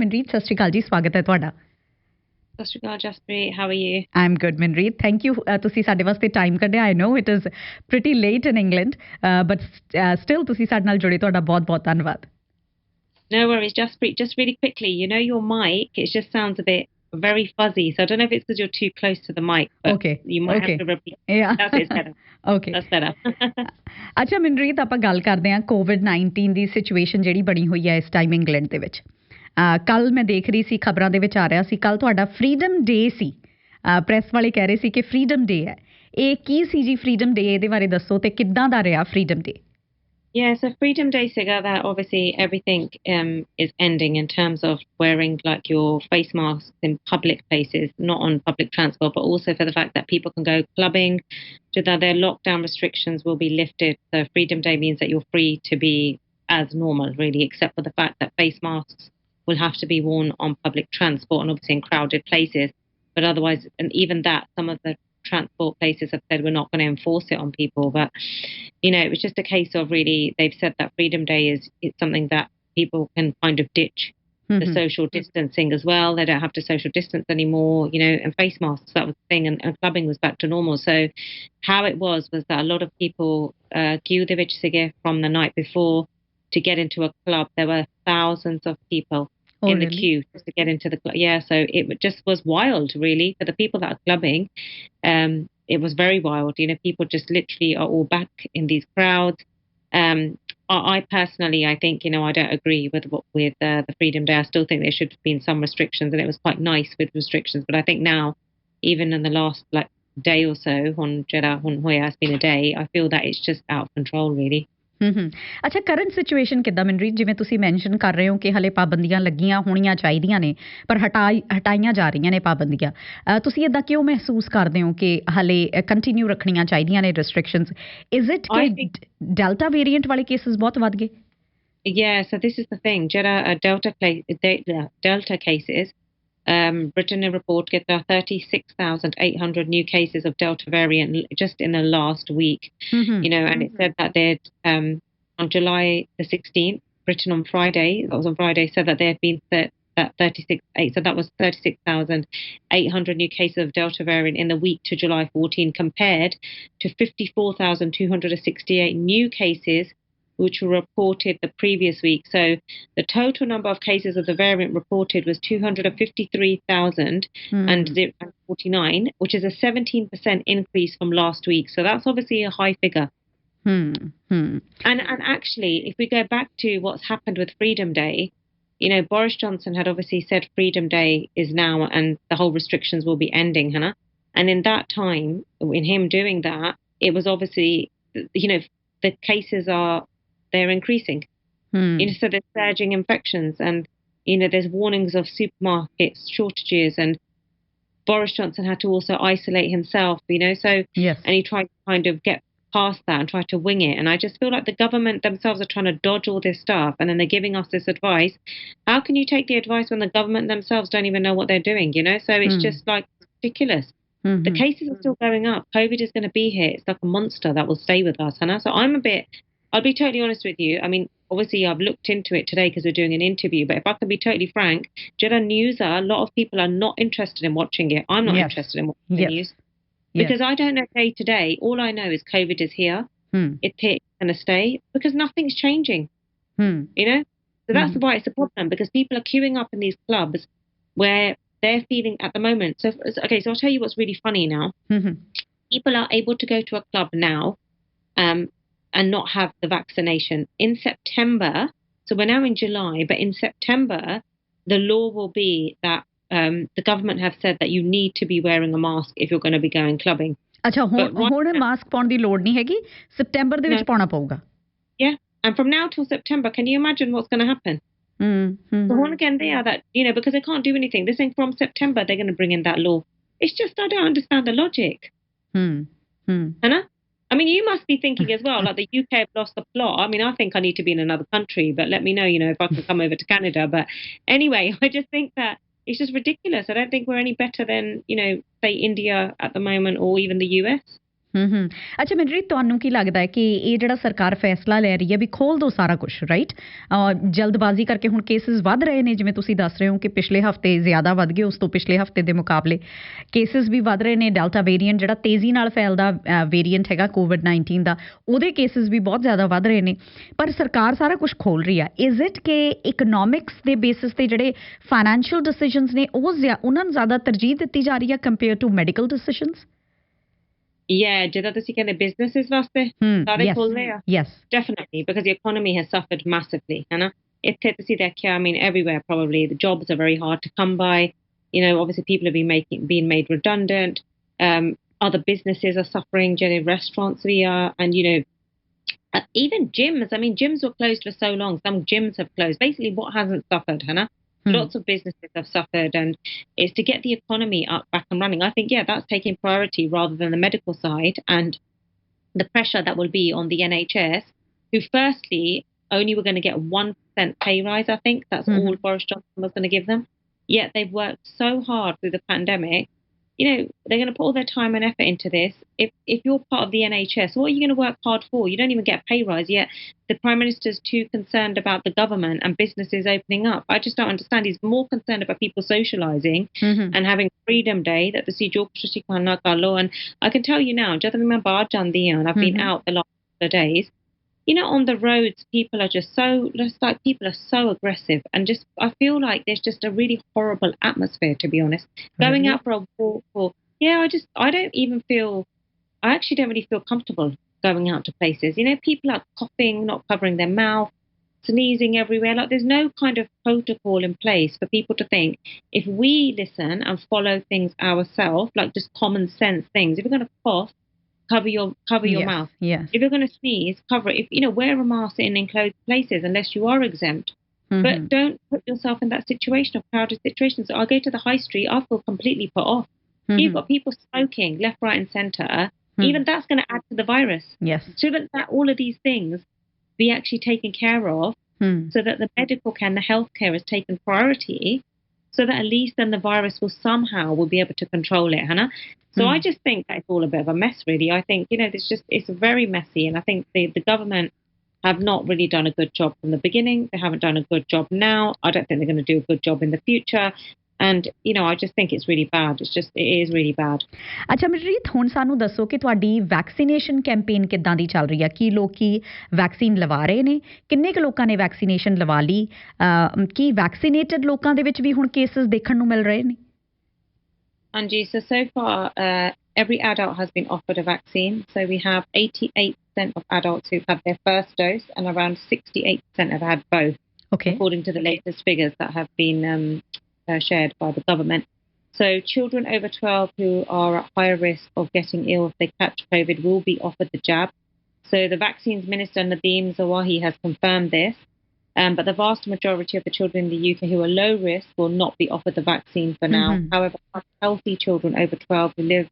Minreet, ਸਤਿ ਸ਼੍ਰੀ ਅਕਾਲ ਜੀ, ਸਵਾਗਤ ਹੈ ਤੁਹਾਡਾ। ਸਤਿ ਸ਼੍ਰੀ ਅਕਾਲ Jaspreet, how are you? I am good Manreet, thank you ਤੁਸੀਂ ਸਾਡੇ ਵਾਸਤੇ ਟਾਈਮ ਕੱਢਿਆ। I know it is pretty late in England but still ਤੁਸੀਂ ਸਾਡੇ ਨਾਲ ਜੁੜੇ, ਤੁਹਾਡਾ ਬਹੁਤ ਬਹੁਤ ਧੰਨਵਾਦ। No worries, Jaspreet. Just really quickly, you know your mic, it just sounds a bit very fuzzy. So I don't know if it's because you're too close to the mic, but Okay, you might okay. have to repeat. Yeah. That's it, it's better. Okay. That's better. ਅੱਛਾ ਮਨਰੀਤ, ਆਪਾਂ ਗੱਲ ਕਰਦੇ ਹਾਂ COVID-19 ਦੀ situation ਜਿਹੜੀ ਬਣੀ ਹੋਈ ਹੈ ਇਸ ਟਾਈਮ ਇੰਗਲੈਂਡ ਦੇ ਵਿੱਚ। ਕੱਲ ਮੈਂ ਦੇਖ ਰਹੀ ਸੀ, ਖਬਰਾਂ ਦੇ ਵਿੱਚ ਆ ਰਿਹਾ ਸੀ, ਕੱਲ ਤੁਹਾਡਾ ਫਰੀडम ਡੇ ਸੀ। ਪ੍ਰੈਸ ਵਾਲੇ ਕਹਿ ਰਹੇ ਸੀ ਕਿ ਫਰੀडम ਡੇ ਹੈ। ਇਹ ਕੀ ਸੀ ਜੀ ਫਰੀडम ਡੇ? ਇਹਦੇ ਬਾਰੇ ਦੱਸੋ ਤੇ ਕਿੱਦਾਂ ਦਾ ਰਿਹਾ freedom day? Yeah, so Freedom Day figure that obviously everything is ending in terms of wearing like your face masks in public places, not on public transport, but also for the fact that people can go clubbing, so that their lockdown restrictions will be lifted. So Freedom Day means that you're free to be as normal, really, except for the fact that face masks will have to be worn on public transport and obviously in crowded places. But otherwise, and even that, some of the transport places have said we're not going to enforce it on people. But you know, it was just a case of really they've said that Freedom Day is it's something that people can kind of ditch the social distancing as well. They don't have to social distance anymore, you know, and face masks, that was the thing, and clubbing was back to normal. So how it was that a lot of people queued the sige from the night before to get into a club. There were thousands of people in the queue just to get into the club. Yeah, so it just was wild, really, for the people that are clubbing. It was very wild. You know, people just literally are all back in these crowds. I personally, I think, you know, I don't agree with the Freedom Day. I still think there should have been some restrictions, and it was quite nice with restrictions. But I think now, even in the last like day or so, on Jeddah, on Hoya, it's been a day. I feel that it's just out of control, really. ਅੱਛਾ, current situation ਕਿੱਦਾਂ ਮਨਰੀਤ? ਜਿਵੇਂ ਤੁਸੀਂ mention ਕਰ ਰਹੇ ਹੋ ਕਿ ਹਲੇ ਪਾਬੰਦੀਆਂ ਲੱਗੀਆਂ ਹੋਣੀਆਂ ਚਾਹੀਦੀਆਂ ਨੇ, ਪਰ ਹਟਾਈਆਂ ਜਾ ਰਹੀਆਂ ਨੇ ਪਾਬੰਦੀਆਂ। ਤੁਸੀਂ ਇੱਦਾਂ ਕਿਉਂ ਮਹਿਸੂਸ ਕਰਦੇ ਹੋ ਕਿ ਹਲੇ ਕੰਟੀਨਿਊ ਰੱਖਣੀਆਂ ਚਾਹੀਦੀਆਂ ਨੇ ਰਿਸਟ੍ਰਿਕਸ਼ਨਸ? ਇਜ਼ ਇਟ ਕਿ ਡੈਲਟਾ ਵੇਰੀਐਂਟ ਵਾਲੇ ਕੇਸਿਸ ਬਹੁਤ ਵੱਧ ਗਏ? Yeah, so this is the thing. Delta cases. Britain report get 36,800 new cases of Delta variant just in the last week. You know, and it said that they'd on July the 16th, Britain on Friday, that was on Friday, said that there had been so that was 36,800 new cases of Delta variant in the week to July 14, compared to 54,268 new cases which were reported the previous week. So the total number of cases of the variant reported was 253,049, which is a 17% increase from last week. So that's obviously a high figure. And actually, if we go back to what's happened with Freedom Day, you know, Boris Johnson had obviously said Freedom Day is now and the whole restrictions will be ending, Hannah. And in that time, in him doing that, it was obviously, you know, the cases they're increasing. You know, so there's surging infections, and you know, there's warnings of supermarkets shortages, and Boris Johnson had to also isolate himself. You know, so yes, and he tried to kind of get past that and try to wing it. And I just feel like the government themselves are trying to dodge all this stuff, and then they're giving us this advice. How can you take the advice when the government themselves don't even know what they're doing? You know, so it's just like ridiculous. The cases are still going up. COVID is going to be here. It's like a monster that will stay with us. And so I'll be totally honest with you. I mean, obviously I've looked into it today because we're doing an interview, but if I can be totally frank, Jeddah News, a lot of people are not interested in watching it. I'm not interested in watching the news. Because I don't know day to day. All I know is COVID is here. It's here, it's going to stay, because nothing's changing. You know? So that's why it's a problem, because people are queuing up in these clubs where they're feeling at the moment. So I'll tell you what's really funny now. People are able to go to a club now and not have the vaccination. In September, so we're now in July, but in September, the law will be that the government have said that you need to be wearing a mask if you're going to be going clubbing. ਅੱਛਾ, ਹੁਣ mask ਪਾਉਣ ਦੀ ਲੋੜ ਨਹੀਂ ਹੈਗੀ, ਸਤੰਬਰ ਦੇ ਵਿੱਚ ਪਾਉਣਾ ਪਊਗਾ। Yeah, and from now till September, can you imagine what's going to happen? So ਹੁਣ ਕਹਿੰਦੇ ਆ that, you know, because they can't do anything. They're saying from September they're going to bring in that law. It's just, I don't understand the logic. Hannah? I mean, you must be thinking as well, like the UK have lost the plot. I mean, I think I need to be in another country, but let me know, you know, if I can come over to Canada. But anyway, I just think that it's just ridiculous. I don't think we're any better than, you know, say India at the moment, or even the US. ਹੂੰ ਅੱਛਾ ਮਨਰੀਤ ਤੁਹਾਨੂੰ ਕੀ ਲੱਗਦਾ ਹੈ ਕਿ ਇਹ ਜਿਹੜਾ ਸਰਕਾਰ ਫੈਸਲਾ ਲੈ ਰਹੀ ਹੈ ਵੀ ਖੋਲ ਦੋ ਸਾਰਾ ਕੁਝ ਰਾਈਟ ਜਲਦਬਾਜ਼ੀ ਕਰਕੇ ਹੁਣ ਕੇਸਿਸ ਵੱਧ ਰਹੇ ਨੇ ਜਿਵੇਂ ਤੁਸੀਂ ਦੱਸ ਰਹੇ ਹੋ ਕਿ ਪਿਛਲੇ ਹਫਤੇ ਜ਼ਿਆਦਾ ਵੱਧ ਗਏ ਉਸ ਤੋਂ ਪਿਛਲੇ ਹਫਤੇ ਦੇ ਮੁਕਾਬਲੇ ਕੇਸਿਸ ਵੀ ਵੱਧ ਰਹੇ ਨੇ ਡੈਲਟਾ ਵੇਰੀਐਂਟ ਜਿਹੜਾ ਤੇਜ਼ੀ ਨਾਲ ਫੈਲਦਾ ਵੇਰੀਐਂਟ ਹੈਗਾ ਕੋਵਿਡ-19 ਦਾ ਉਹਦੇ ਕੇਸਿਸ ਵੀ ਬਹੁਤ ਜ਼ਿਆਦਾ ਵੱਧ ਰਹੇ ਨੇ ਪਰ ਸਰਕਾਰ ਸਾਰਾ ਕੁਝ ਖੋਲ ਰਹੀ ਆ ਇਜ਼ ਇਟ ਕਿ ਇਕਨੋਮਿਕਸ ਦੇ ਬੇਸਿਸ ਤੇ ਜਿਹੜੇ ਫਾਈਨੈਂਸ਼ੀਅਲ ਡਿਸੀਜਨਸ ਨੇ ਉਹਨਾਂ ਨੂੰ ਜ਼ਿਆਦਾ ਤਰਜੀਹ ਦਿੱਤੀ ਜਾ ਰਹੀ ਹੈ compare to medical decisions Yeah, ਜਿੱਦਾਂ ਤੁਸੀਂ ਕਹਿੰਦੇ businesses ਵਾਸਤੇ ਸਾਰੇ ਖੁੱਲ ਰਹੇ ਆ yes definitely because the economy has suffered massively ਹਨਾ ਇੱਥੇ ਤੁਸੀਂ ਦੇਖਿਆ I mean everywhere probably the jobs are very hard to come by you know obviously people have been being made redundant other businesses are suffering ਜਿਹੜੇ restaurants we are and you know even gyms I mean gyms were closed for so long some gyms have closed basically what hasn't suffered hana lots of businesses have suffered and it's to get the economy up back and running I think yeah that's taking priority rather than the medical side and the pressure that will be on the NHS who firstly only were going to get 1% pay rise I think that's all Boris Johnson was going to give them yet they've worked so hard through the pandemic you know they're going to put all their time and effort into this if you're part of the NHS what are you going to work hard for you don't even get a pay rise yet the Prime Minister's too concerned about the government and businesses opening up I just don't understand he's more concerned about people socialising and having Freedom Day that the Sijok and I can tell you now and I've been out the last couple of days you know on the roads people are just people are so aggressive and just I feel like there's just a really horrible atmosphere to be honest going out for a walk or yeah I don't even feel I actually don't really feel comfortable going out to places you know people are coughing not covering their mouth sneezing everywhere like there's no kind of protocol in place for people to think if we listen and follow things ourselves like just common sense things if you're going to cough cover your mouth. Yes. If you're going to sneeze, cover it. If you know, wear a mask in enclosed places unless you are exempt. But don't put yourself in that situation of crowded situations. I go to the high street, I feel completely put off. You've got people smoking left, right, and centre. Even that's going to add to the virus. Yes. Shouldn't that all of these things be actually taken care of so that the medical care and the healthcare is taken priority? So that at least then the virus will be able to control it, Hannah. So I just think that it's all a bit of a mess, really. I think, you know, it's very messy. And I think the government have not really done a good job from the beginning. They haven't done a good job now. I don't think they're going to do a good job in the future. And, you know, I just think it's really bad. It is really bad. ਅੱਛਾ ਮਨਰੀਤ ਹੁਣ ਸਾਨੂੰ ਦੱਸੋ ਕਿ ਤੁਹਾਡੀ vaccination campaign ਕਿੱਦਾਂ ਦੀ ਚੱਲ ਰਹੀ ਹੈ ਕੀ ਲੋਕੀ ਵੈਕਸੀਨ ਲਵਾ ਰਹੇ ਨੇ ਕਿੰਨੇ ਕੁ ਲੋਕਾਂ ਨੇ ਵੈਕਸੀਨੇਸ਼ਨ ਲਵਾ ਲਈ ਕੀ ਵੈਕਸੀਨੇਟਡ ਲੋਕਾਂ ਦੇ ਵਿੱਚ ਵੀ ਹੁਣ ਕੇਸਿਸ ਦੇਖਣ ਨੂੰ ਮਿਲ ਰਹੇ ਨੇ Anji, so far, every adult has been offered a vaccine. So we have 88% of adults who've had their first dose and around 68% have had both, according to the latest figures that have been shared by the government. So children over 12 who are at higher risk of getting ill if they catch COVID will be offered the jab. So the Vaccines Minister, Nadeem Zawahi, has confirmed this. But the vast majority of the children in the UK who are low risk will not be offered the vaccine for now. However, healthy children over 12 who live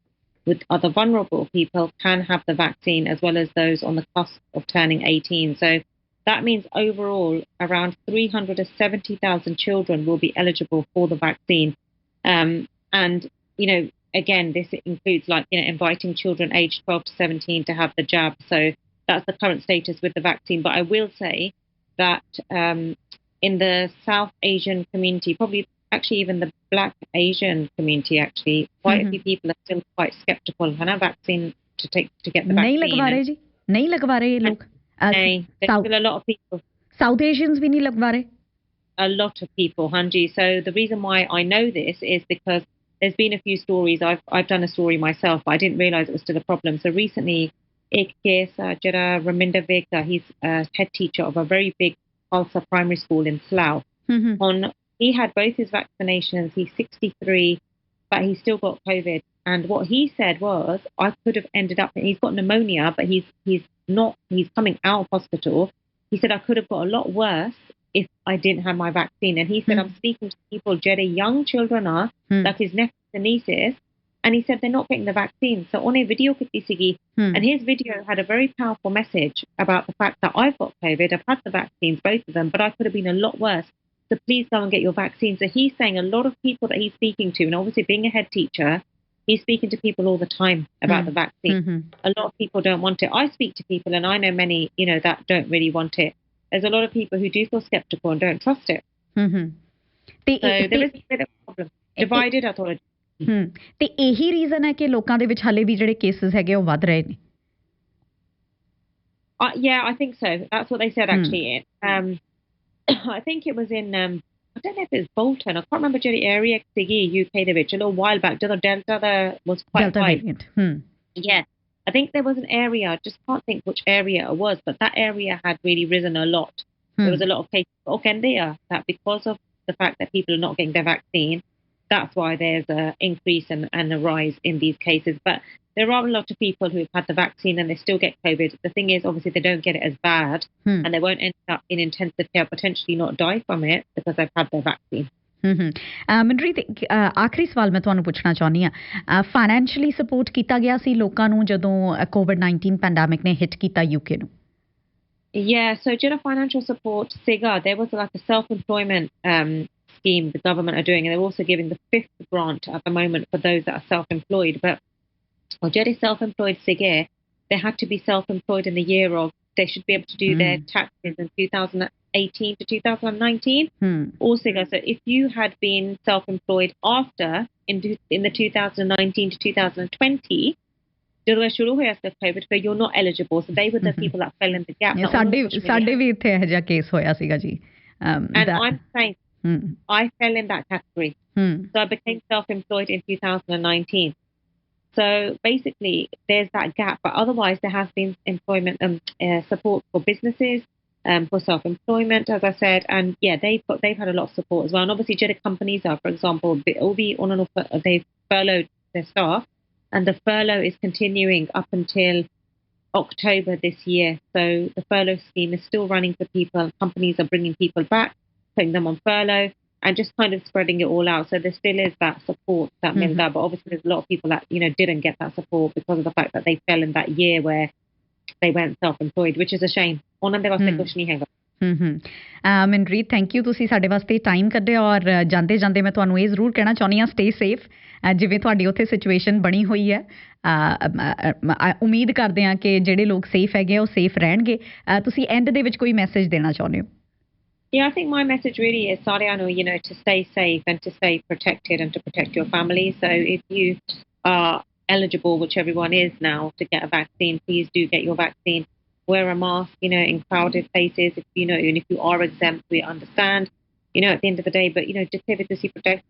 with other vulnerable people can have the vaccine as well as those on the cusp of turning 18. So that means overall around 370,000 children will be eligible for the vaccine. And, you know, again, this includes like, you know, inviting children aged 12 to 17 to have the jab. So that's the current status with the vaccine. But I will say that in the South Asian community, probably actually even the Black Asian community, actually, quite a few people are still quite skeptical of a vaccine to get the vaccine. नहीं लगवा रहे जी नहीं लगवा रहे ये लोग there's still a lot of people. South Asians भी नहीं लगवा रहे. A lot of people, Hanji. So the reason why I know this is because there's been a few stories. I've done a story myself, but I didn't realise it was still a problem. So recently, एक case, Jara Raminda Vega, he's a head teacher of a very big Khalsa primary school in Slough. He had both his vaccinations. He's 63, but he's still got COVID. And what he said was, I could have ended up. He's got pneumonia, but he's coming out of hospital. He said I could have got a lot worse if I didn't have my vaccine. And he said I'm speaking to people, Jere, young children are, that his nephews and nieces. And he said they're not getting the vaccine. So on a video, and his video had a very powerful message about the fact that I've got COVID, I've had the vaccines, both of them, but I could have been a lot worse. So please go and get your vaccine. So he's saying a lot of people that he's speaking to, and obviously being a head teacher, He's speaking to people all the time about the vaccine. A lot of people don't want it. I speak to people, and I know many, that don't really want it. There's a lot of people who do feel skeptical and don't trust it. So there is a bit of a problem. Divided authority. ਤੇ ਇਹੀ reason ਹੈ ਕਿ ਲੋਕਾਂ ਦੇ ਵਿੱਚ ਹਾਲੇ ਵੀ ਜਿਹੜੇ cases ਹੈਗੇ ਉਹ ਵੱਧ ਰਹੇ ਨੇ. Yeah, I think so. That's what they said actually. I think it was in I don't know if it's Bolton. I can't remember the area UK a little while back. Delta there was quite Delta high. variant. Yeah. I think there was an area, I just can't think which area it was, but that area had really risen a lot. There was a lot of cases. Okay, that because of the fact that people are not getting their vaccine, that's why there's an increase and a rise in these cases. But there are a lot of people who have had the vaccine and they still get COVID. The thing is, obviously, they don't get it as bad and they won't end up in intensive care, potentially not die from it because they've had their vaccine. Manreet ਆਖਰੀ ਸਵਾਲ ਮੈਂ ਤੁਹਾਨੂੰ ਪੁੱਛਣਾ ਚਾਹੁੰਦੀ ਹਾਂ financially support ਕੀਤਾ ਗਿਆ ਸੀ ਲੋਕਾਂ ਨੂੰ ਜਦੋਂ COVID-19 ਪੈਂਡੈਮਿਕ ਨੇ ਹਿੱਟ ਕੀਤਾ ਯੂਕੇ ਨੂੰ Yeah, so during financial support, SIGA, there was like a self-employment scheme the government are doing, and they're also giving the 5th grant at the moment for those that are self-employed. But during self-employed SIGA, they had to be self-employed in the year of, they should be able to do their taxes in 2018 to 2019. Also, so if you had been self-employed after, in the 2019 to 2020, COVID, you're not eligible. So they were the people that fell in the gap. ਸਾਡੇ ਵੀ ਇੱਥੇ ਇਹੋ ਜਿਹਾ case ਹੋਇਆ ਸੀਗਾ ਜੀ. And I'm saying I fell in that category. So I became self-employed in 2019. So basically, there's that gap. But otherwise, there has been employment support for businesses, for self-employment, as I said. And yeah, they've had a lot of support as well. And obviously, the companies are, for example, they've furloughed their staff. And the furlough is continuing up until October this year. So the furlough scheme is still running for people. Companies are bringing people back, putting them on furlough, and just kind of spreading it all out. So there still is that support that Minda, but obviously there's a lot of people that didn't get that support because of the fact that they fell in that year where they went self-employed, which is a shame. ਉਹਨਾਂ ਦੇ ਵਾਸਤੇ ਕੁਝ ਨਹੀਂ ਹੈਗਾ. Manreet thank you ਤੁਸੀਂ ਸਾਡੇ ਵਾਸਤੇ time ਕੱਢਿਆ ਔਰ ਜਾਂਦੇ ਜਾਂਦੇ ਮੈਂ ਤੁਹਾਨੂੰ ਇਹ ਜ਼ਰੂਰ ਕਹਿਣਾ ਚਾਹੁੰਦੀ ਹਾਂ ਸਟੇ ਸੇਫ ਜਿਵੇਂ ਤੁਹਾਡੀ ਉੱਥੇ ਸਿਚੁਏਸ਼ਨ ਬਣੀ ਹੋਈ ਹੈ ਉਮੀਦ ਕਰਦੇ ਹਾਂ ਕਿ ਜਿਹੜੇ ਲੋਕ ਸੇਫ ਹੈਗੇ ਉਹ ਸੇਫ ਰਹਿਣਗੇ ਤੁਸੀਂ ਐਂਡ ਦੇ ਵਿੱਚ ਕੋਈ ਮੈਸੇਜ ਦੇਣਾ ਚਾਹੁੰਦੇ ਹੋ Yeah, I think my message really is, Sariano, to stay safe and to stay protected and to protect your family. So if you are eligible, which everyone is now, to get a vaccine, please do get your vaccine. Wear a mask, in crowded places. And if you are exempt, we understand, at the end of the day. But, just to protect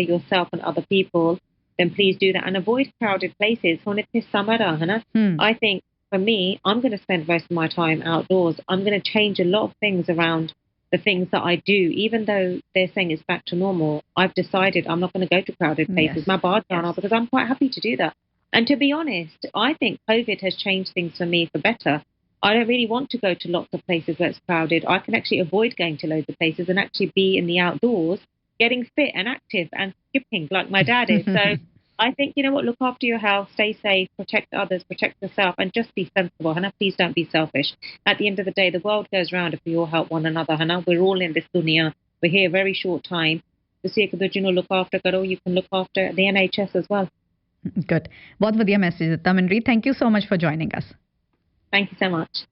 yourself and other people, then please do that. And avoid crowded places. When it's summer, I think, for me, I'm going to spend most of my time outdoors. I'm going to change a lot of things around the things that I do. Even though they're saying it's back to normal, I've decided I'm not going to go to crowded places. Because I'm quite happy to do that. And to be honest, I think COVID has changed things for me for better. I don't really want to go to lots of places where it's crowded. I can actually avoid going to loads of places and actually be in the outdoors, getting fit and active and skipping like my dad is. So I think, look after your health, stay safe, protect others, protect yourself, and just be sensible. Hannah, please don't be selfish. At the end of the day, the world goes round if we all help one another. Hannah, we're all in this dunya. We're here a very short time. Look after Karo, you can look after the NHS as well. Good. बहुत ਵਧੀਆ message ਦਿੱਤਾ Minreet. Thank you so much for joining us. Thank you so much.